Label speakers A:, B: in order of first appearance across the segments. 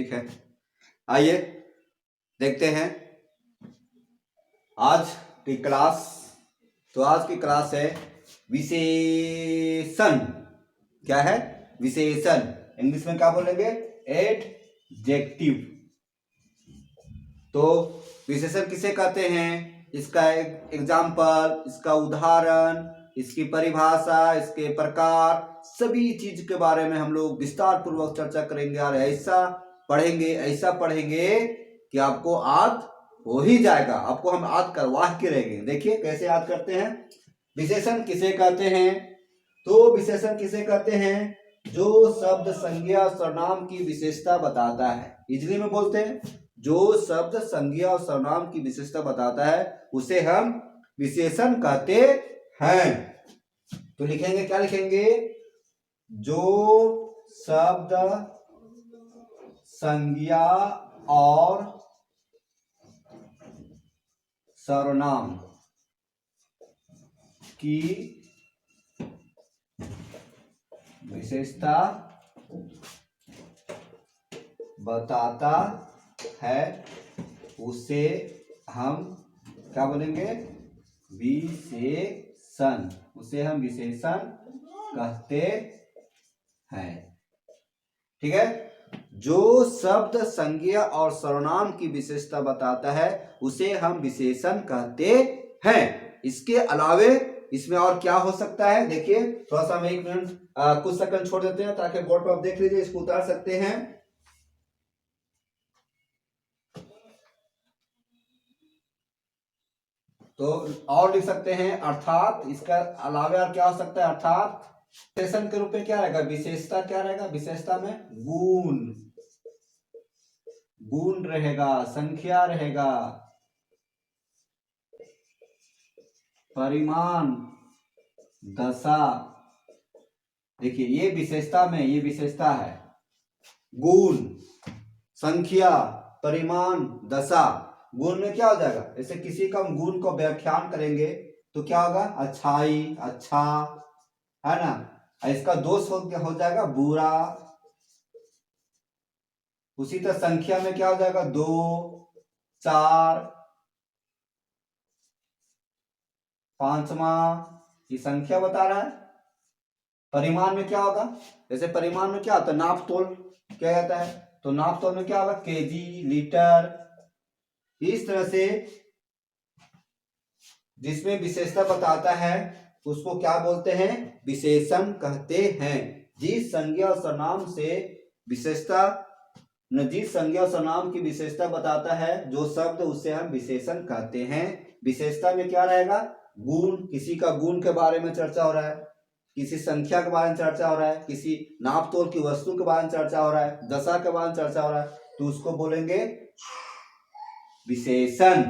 A: ठीक है, आइए देखते हैं आज की क्लास। तो आज की क्लास है विशेषण। क्या है? विशेषण। इंग्लिश में क्या बोलेंगे? एडजेक्टिव। तो विशेषण किसे कहते हैं? इसका एक एग्जाम्पल, इसका उदाहरण, इसकी परिभाषा, इसके प्रकार, सभी चीज के बारे में हम लोग विस्तार पूर्वक चर्चा करेंगे और ऐसा पढ़ेंगे कि आपको याद हो ही जाएगा। आपको हम याद करवा के रहेंगे। देखिए कैसे याद करते हैं। विशेषण किसे कहते हैं? तो विशेषण किसे कहते हैं? जो शब्द संज्ञा सर्वनाम की विशेषता बताता है। इजली में बोलते हैं, जो शब्द संज्ञा और सर्वनाम की विशेषता बताता है उसे हम विशेषण कहते हैं। तो लिखेंगे, क्या लिखेंगे? जो शब्द संज्ञा और सर्वनाम की विशेषता बताता है उसे हम क्या बोलेंगे? विशेषण। उसे हम विशेषण कहते हैं। ठीक है। जो शब्द संज्ञा और सर्वनाम की विशेषता बताता है उसे हम विशेषण कहते हैं। इसके अलावे इसमें और क्या हो सकता है? देखिए थोड़ा सा हम 1 मिनट कुछ सेकंड छोड़ देते हैं ताकि बोर्ड पर आप देख लीजिए, इसको उतार सकते हैं। तो और लिख सकते हैं अर्थात। इसका अलावे और क्या हो सकता है? अर्थात विशेषण के रूप में क्या रहेगा? विशेषता क्या रहेगा? विशेषता में गुण रहेगा, संख्या रहेगा, परिमाण, दशा। देखिए ये विशेषता में, ये विशेषता है। गुण, संख्या, परिमाण, दशा। गुण में क्या हो जाएगा? जैसे किसी का हम गुण को व्याख्यान करेंगे तो क्या होगा? अच्छाई, अच्छा, है ना। इसका दोष हो जाएगा बुरा। उसी तरह संख्या में क्या हो जाएगा? 2, 4, 5वां, ये संख्या बता रहा है। परिमाण में क्या होगा? जैसे परिमाण में क्या होता है? नाप तोल क्या जाता है, तो नाप तोल में क्या होगा? KG, litre. इस तरह से जिसमें विशेषता बताता है उसको क्या बोलते हैं? विशेषण कहते हैं। जिस संज्ञा और सर्वनाम से विशेषता, जिस संज्ञा और सर्वनाम की विशेषता बताता है जो शब्द, उसे हम विशेषण कहते हैं। विशेषता में क्या रहेगा? गुण। किसी का गुण के बारे में चर्चा हो रहा है, किसी संख्या के बारे में चर्चा हो रहा है, किसी नाप तोल की वस्तु के बारे में चर्चा हो रहा है, दशा के बारे में चर्चा हो रहा है, तो उसको बोलेंगे विशेषण।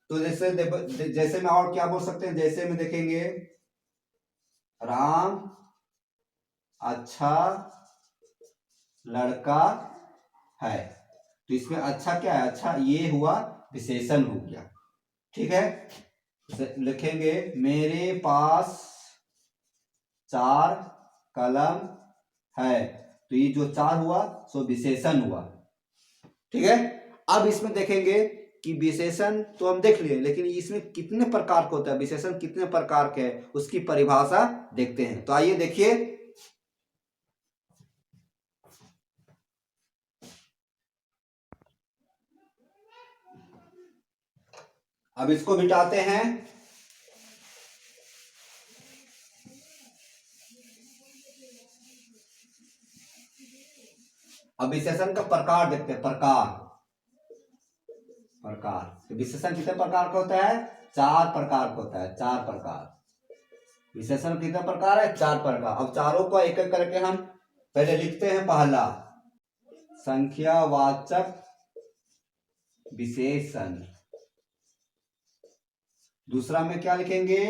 A: तो जैसे में और क्या बोल सकते हैं? जैसे में देखेंगे राम अच्छा लड़का है, तो इसमें अच्छा क्या है? अच्छा ये हुआ विशेषण हो गया। ठीक है। लिखेंगे मेरे पास 4 कलम है, तो ये जो 4 हुआ सो विशेषण हुआ। ठीक है। अब इसमें देखेंगे कि विशेषण तो हम देख लिए, लेकिन इसमें कितने प्रकार का होता है, विशेषण कितने प्रकार के हैं, उसकी परिभाषा देखते हैं। तो आइए देखिए। अब इसको मिटाते हैं। अब विशेषण का प्रकार देखते हैं। प्रकार विशेषण कितने प्रकार का होता है? 4 प्रकार का होता है। 4 प्रकार विशेषण कितने प्रकार है? 4 प्रकार। अब चारों को एक एक करके हम पहले लिखते हैं। पहला संख्यावाचक विशेषण। दूसरा में क्या लिखेंगे?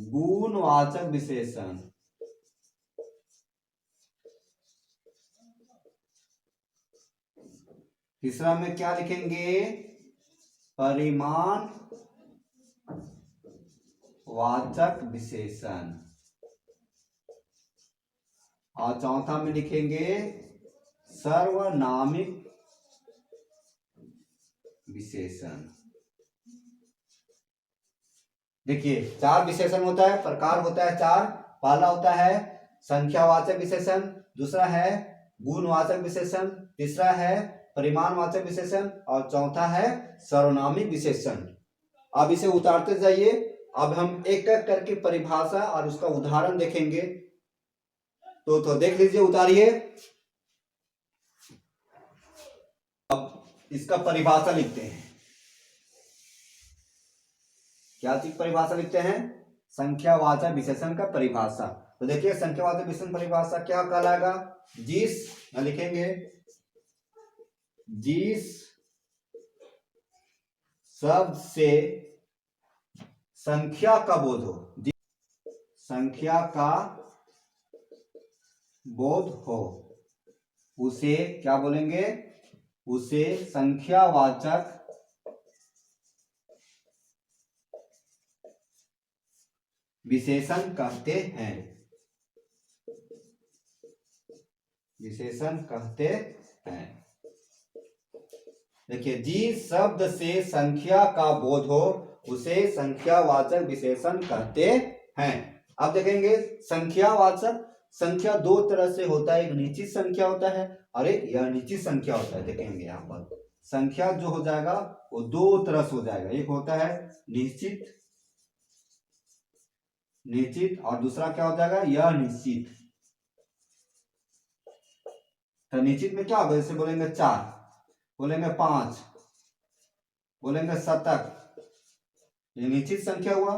A: गुणवाचक विशेषण। तीसरा में क्या लिखेंगे? परिमाण वाचक विशेषण। और चौथा में लिखेंगे सर्वनामिक विशेषण। देखिए 4 विशेषण होता है, प्रकार होता है 4। पहला होता है संख्यावाचक विशेषण, दूसरा है गुणवाचक विशेषण, तीसरा है परिमाणवाचक विशेषण और चौथा है सर्वनामिक विशेषण। अब इसे उतारते जाइए। अब हम एक एक करके परिभाषा और उसका उदाहरण देखेंगे। तो देख लीजिए, उतारिए। अब इसका परिभाषा लिखते हैं। क्या चीज परिभाषा लिखते हैं? संख्यावाचक विशेषण का परिभाषा। तो देखिए संख्यावाचक विशेषण परिभाषा क्या कहलाएगा? जिस लिखेंगे जिस शब्द से संख्या का बोध हो, संख्या का बोध हो, उसे क्या बोलेंगे? उसे संख्यावाचक विशेषण कहते हैं। विशेषण कहते हैं। देखिए जिस शब्द से संख्या का बोध हो उसे संख्यावाचक विशेषण कहते हैं। अब देखेंगे संख्यावाचक संख्या दो तरह से होता है, एक निश्चित संख्या होता है और एक अनिश्चित संख्या होता है। देखेंगे यहाँ पर संख्या जो हो जाएगा वो दो तरह से हो जाएगा, एक होता है निश्चित और दूसरा क्या हो जाएगा? यह निश्चित। तो निश्चित में क्या होगा? जैसे बोलेंगे 4, बोलेंगे 5, बोलेंगे शतक, ये निश्चित संख्या हुआ।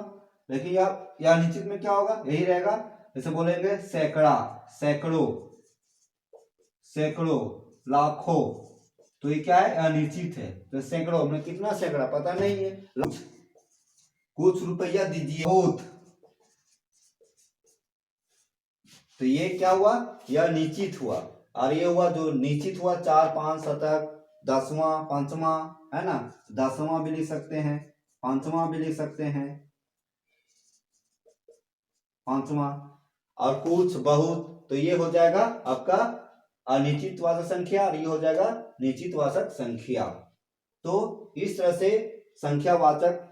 A: लेकिन यह निश्चित में क्या होगा? यही रहेगा। जैसे बोलेंगे सैकड़ा, सैकड़ों, सैकड़ों, लाखों, तो ये क्या है? अनिश्चित है। तो सैकड़ों में कितना सैकड़ा पता नहीं है। कुछ रुपया दीजिए बहुत, तो ये क्या हुआ? यह निश्चित हुआ। और ये हुआ जो निश्चित हुआ 4, 5 शतक, 10वां, 5वां, है ना? 10वां भी लिख सकते हैं, 5वां भी लिख सकते हैं, 5वां, और कुछ बहुत, तो ये हो जाएगा आपका अनिश्चित वाचक संख्या और ये हो जाएगा निश्चित वाचक संख्या। तो इस तरह से संख्यावाचक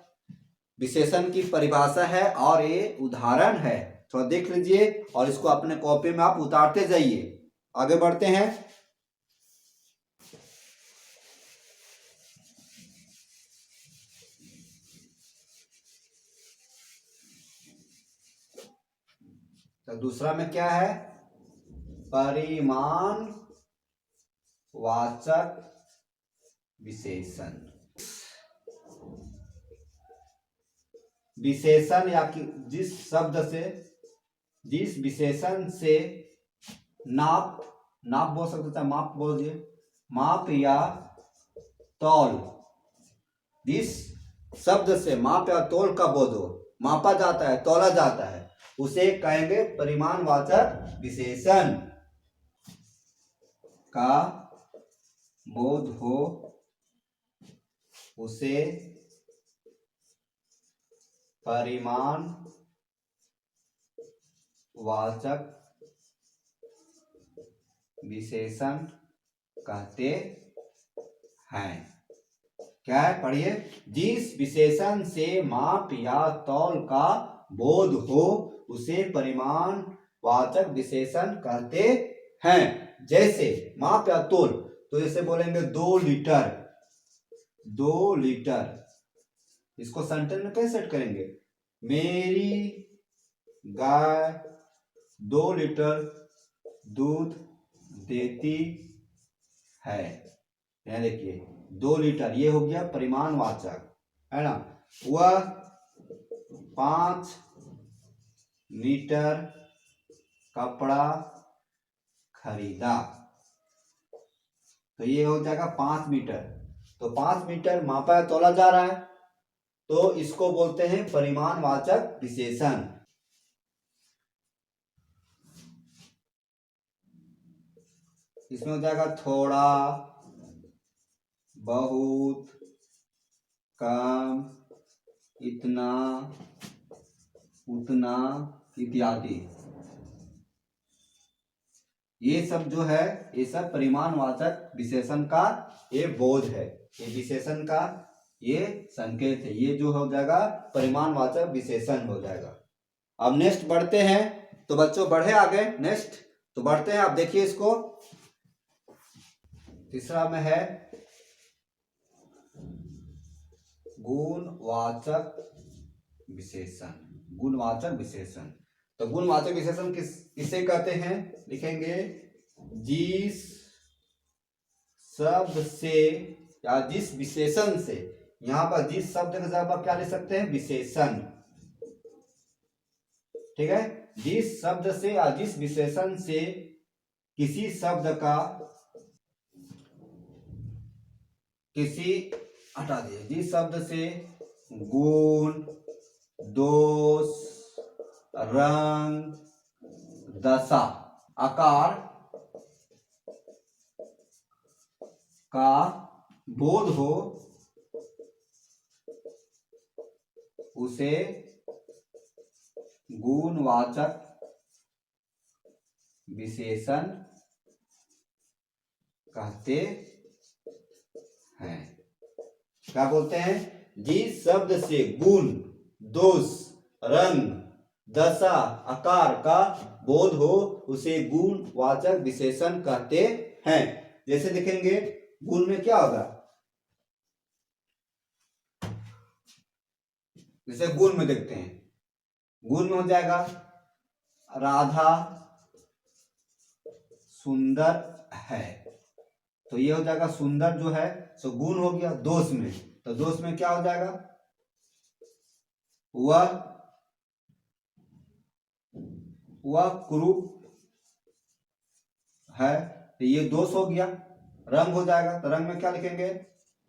A: विशेषण की परिभाषा है और ये उदाहरण है। थोड़ा देख लीजिए और इसको अपने कॉपी में आप उतारते जाइए। आगे बढ़ते हैं। तो दूसरा में क्या है? परिमाण वाचक विशेषण। विशेषण या कि जिस शब्द से, जिस विशेषण से नाप बोल सकते हैं, माप बोलिए, माप या तौल, जिस शब्द से माप या तौल का बोध हो, मापा जाता है, तौला जाता है, उसे कहेंगे परिमाणवाचक विशेषण का बोध हो, उसे परिमाण वाचक विशेषण कहते हैं। क्या है? पढ़िए। जिस विशेषण से माप या तौल का बोध हो उसे परिमाण वाचक विशेषण कहते हैं। जैसे माप या तौल, तो जैसे बोलेंगे 2 लीटर, 2 लीटर, इसको सेंटेंस में कैसे सेट करेंगे? मेरी गाय 2 लीटर दूध देती है। यहाँ देखिए 2 लीटर, ये हो गया परिमाणवाचक, है ना? वह 5 मीटर कपड़ा खरीदा, तो ये हो जाएगा 5 मीटर। तो 5 मीटर मापा तोला जा रहा है, तो इसको बोलते हैं परिमाणवाचक विशेषण। इसमें हो जाएगा थोड़ा, बहुत, कम, इतना, उतना इत्यादि। ये सब जो है, ये सब परिमाणवाचक विशेषण का ये बोध है। ये विशेषण का ये संकेत है, ये जो हो जाएगा परिमाणवाचक विशेषण हो जाएगा। अब नेक्स्ट बढ़ते हैं, तो बच्चों बढ़े आगे, नेक्स्ट तो बढ़ते हैं। आप देखिए इसको, तीसरा में है गुणवाचक विशेषण। गुणवाचक विशेषण, तो गुणवाचक विशेषण किसे कहते हैं, लिखेंगे जिस शब्द से या जिस विशेषण से, यहां पर जिस शब्द के जगह पर क्या लिख सकते हैं, विशेषण। ठीक है, जिस शब्द से या जिस विशेषण से किसी शब्द का, हटा दिए, जिस शब्द से गुण, दोष, रंग, दशा, आकार का बोध हो, उसे गुणवाचक विशेषण कहते हैं। क्या बोलते हैं, जिस शब्द से गुण, दोष, रंग, दशा, आकार का बोध हो उसे गुणवाचक विशेषण कहते हैं। जैसे देखेंगे गुण में क्या होगा, जैसे गुण में देखते हैं, गुण में हो जाएगा राधा सुंदर है, तो ये हो जाएगा सुंदर जो है सो गुण हो गया। दोष में, तो दोष में क्या हो जाएगा, वह कुरूप है, तो ये दोष हो गया। रंग हो जाएगा, तो रंग में क्या लिखेंगे,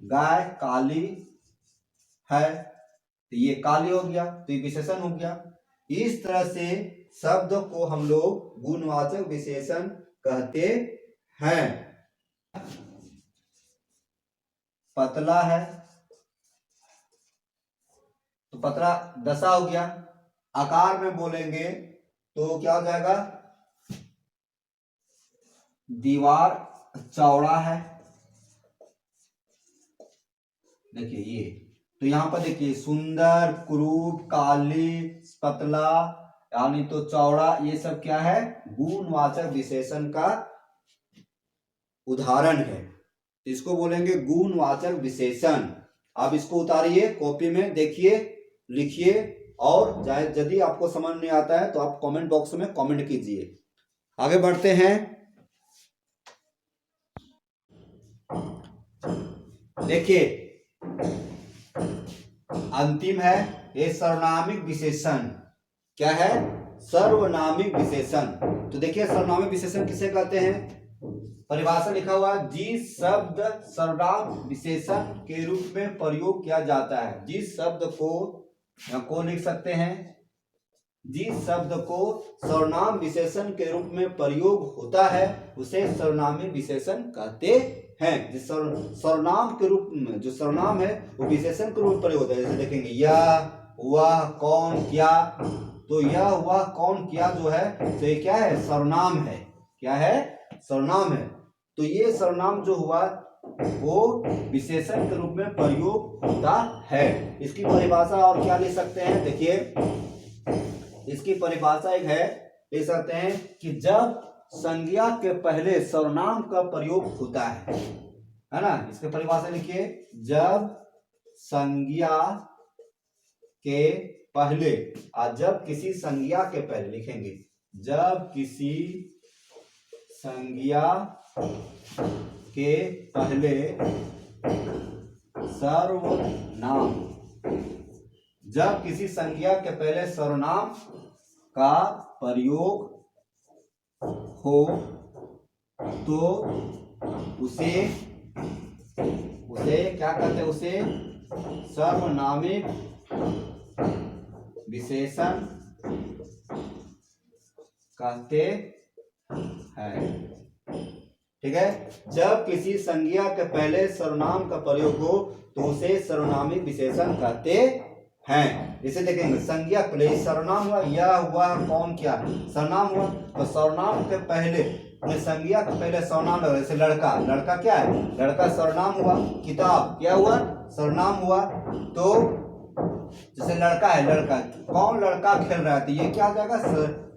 A: गाय काली है, तो ये काली हो गया, तो ये विशेषण हो गया। इस तरह से शब्द को हम लोग गुणवाचक विशेषण कहते हैं। पतला है, तो पतला दशा हो गया। आकार में बोलेंगे तो क्या हो जाएगा, दीवार चौड़ा है। देखिए ये, तो यहां पर देखिए सुंदर, कुरूप, काली, पतला यानी तो चौड़ा, ये सब क्या है, गुणवाचक विशेषण का उदाहरण है। इसको बोलेंगे गुणवाचक विशेषण। आप इसको उतारिए, कॉपी में देखिए, लिखिए, और यदि आपको समझ नहीं आता है तो आप कमेंट बॉक्स में कमेंट कीजिए। आगे बढ़ते हैं, देखिए अंतिम है ये सर्वनामिक विशेषण। क्या है, सर्वनामिक विशेषण। तो देखिए सर्वनामिक विशेषण किसे कहते हैं, परिभाषा लिखा हुआ, जिस शब्द सर्वनाम विशेषण के रूप में प्रयोग किया जाता है। जिस शब्द को लिख सकते हैं, जिस शब्द को सर्वनाम विशेषण के रूप में प्रयोग होता है उसे सर्वनामिक विशेषण कहते हैं। जिस सर्वनाम के रूप में, जो सर्वनाम है वो विशेषण के रूप में प्रयोग होता है। जैसे देखेंगे यह, वह, कौन, क्या, तो यह, वह, कौन, क्या जो है तो ये क्या है, सर्वनाम है। क्या है, सर्वनाम है। तो ये सर्वनाम जो हुआ वो विशेषण के रूप में प्रयोग होता है। इसकी परिभाषा और क्या ले सकते हैं, देखिए इसकी परिभाषा एक है, ले सकते हैं कि जब संज्ञा के पहले सर्वनाम का प्रयोग होता है ना। इसकी परिभाषा लिखिए, जब संज्ञा के पहले, जब किसी संज्ञा के पहले लिखेंगे, जब किसी संज्ञा के पहले सर्वनाम, जब किसी संज्ञा के पहले सर्वनाम का प्रयोग हो तो उसे क्या कहते हैं, उसे सर्वनामिक विशेषण कहते हैं। ठीक है, जब किसी संज्ञा के पहले सर्वनाम का प्रयोग हो तो उसे सर्वनामिक विशेषण कहते हैं। इसे देखेंगे, संज्ञा पहले सर्वनाम हुआ, यह हुआ, कौन, क्या, सर्वनाम हुआ, तो सर्वनाम के पहले में संज्ञा के पहले सर्वनाम लग, जैसे लड़का, लड़का क्या है, लड़का सर्वनाम हुआ, किताब क्या हुआ, सर्वनाम हुआ। तो जैसे लड़का है, लड़का, कौन लड़का खेल रहा है, तो ये क्या हो जाएगा,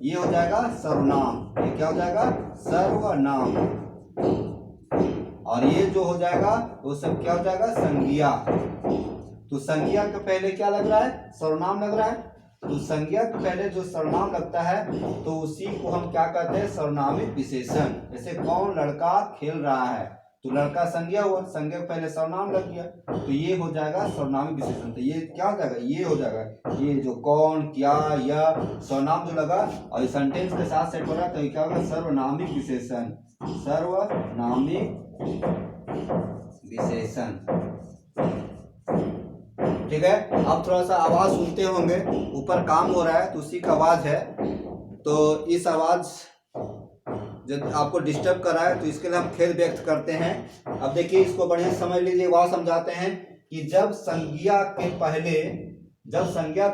A: ये हो जाएगा सर्वनाम, ये क्या हो जाएगा, सर्वनाम। और ये जो हो जाएगा वो सब क्या हो जाएगा, संज्ञा। तो संज्ञा के पहले क्या लग रहा है, सर्वनाम लग रहा है। तो संज्ञा के पहले जो सर्वनाम लगता है तो उसी को हम क्या कहते हैं, सर्वनामिक विशेषण। जैसे कौन लड़का खेल रहा है, तो लड़का संज्ञा हुआ, संज्ञा के पहले सर्वनाम लग गया, तो ये हो जाएगा सर्वनामिक विशेषण। तो ये क्या हो जाएगा, ये हो जाएगा, ये जो कौन, क्या, यह सर्वनाम जो लगा और ये सेंटेंस के साथ सेट हो रहा है, तो ये क्या होगा, सर्वनामिक विशेषण, सर्वनामिक विशेषण। ठीक है। अब थोड़ा सा आवाज सुनते होंगे, ऊपर काम हो रहा है तो उसी का आवाज है, तो इस आवाज जब आपको डिस्टर्ब कर रहा है तो इसके लिए हम खेद व्यक्त करते हैं। अब देखिए इसको बढ़िया समझ लीजिए, वह समझाते हैं कि जब संज्ञा के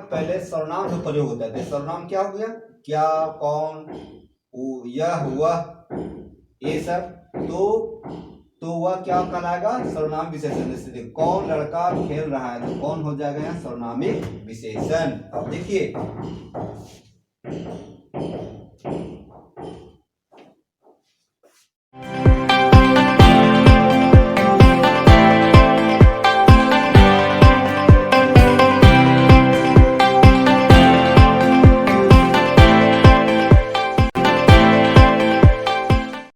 A: पहले सर्वनाम जो प्रयोग होता है, तो सर्वनाम क्या हो गया, क्या, कौन, यह, वह, ये सब, तो वह क्या कहलाएगा, सर्वनाम विशेषण। जैसे कौन लड़का खेल रहा है, तो कौन हो जाएगा यहाँ सर्वनामिक विशेषण। अब देखिए